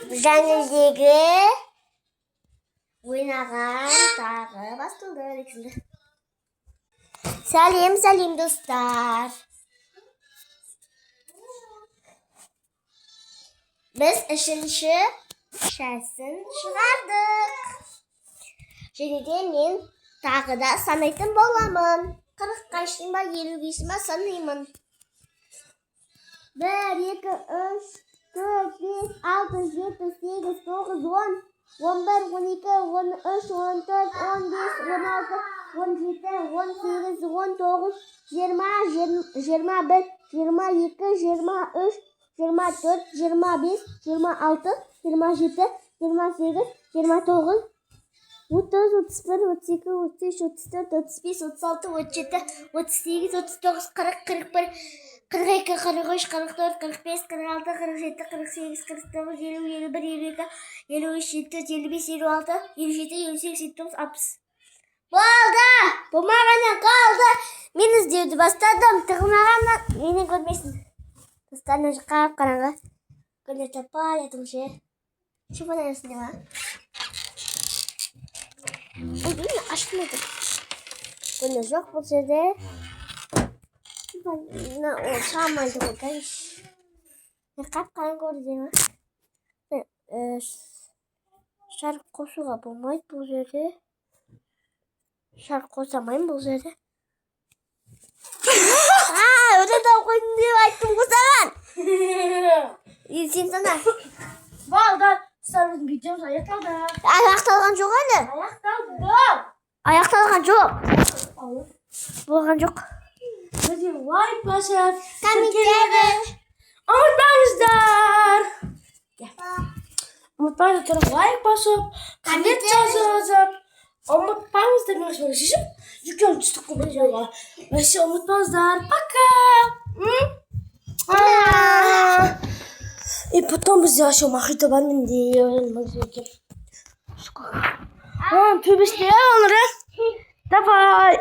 жаңылдегі ойнаған тағы бастылды дексіңді. Сәлем достар. Біз үшінші шәсін шығардық. Және де мен тағы да санайтын боламын. 40-қа шейін ба, 50-ге шейін ба санаймын. 1, 2, 3, 4, 5, 6, 7, 8, 9, 10, 11, 12, 13, 14, 15, 16, 17, 18, 19, 20, 21, 22, 23, 24, 25, 26, 27, 28, 29, 30, 31, 32, 33, 34, 35, 36, 37, 38, 39, 40, 41, 42, 43, 44, 45, 46, 47, 48, 49, 50, 51, 52, 53, 54, 55, 56, 57, 58, 59, 60. Болды! Болмағаннан қалды. Мен іздеуді бастадым. Тығылмағаннан мені көрмесін. Достарына қарап қараңғы. Гүлдер таппай атымшы. Шипан аясында ма? Блин, ашылмайды. Гүлдер жоқ бұл жерде. Ол шамайды ғой, кәйш. Қап қараң көрді ма? Шарқ қосуға болмайды бұл жерде. Шарқ қосамайын бұл жерде. Өте тау қойдың деп айттым қосаған. Сен сана. Болды, сұрын видеомыз аяқталды. Аяқталған жоқ әлі. Аяқталған жоқ. Болған жоқ. Бізде лайк басып, Комменттерді ұмытпаңыздар. Ұмытпаңыздар, лайк басып, коммент жазып. Ұмытпаңыздар, мен шешіп, жүкем түстік көмек жауға. Мәсе ұмытпаңыздар, пока. И потом бізде ашу мақиты бар менде. Төбесте оныры. Давай.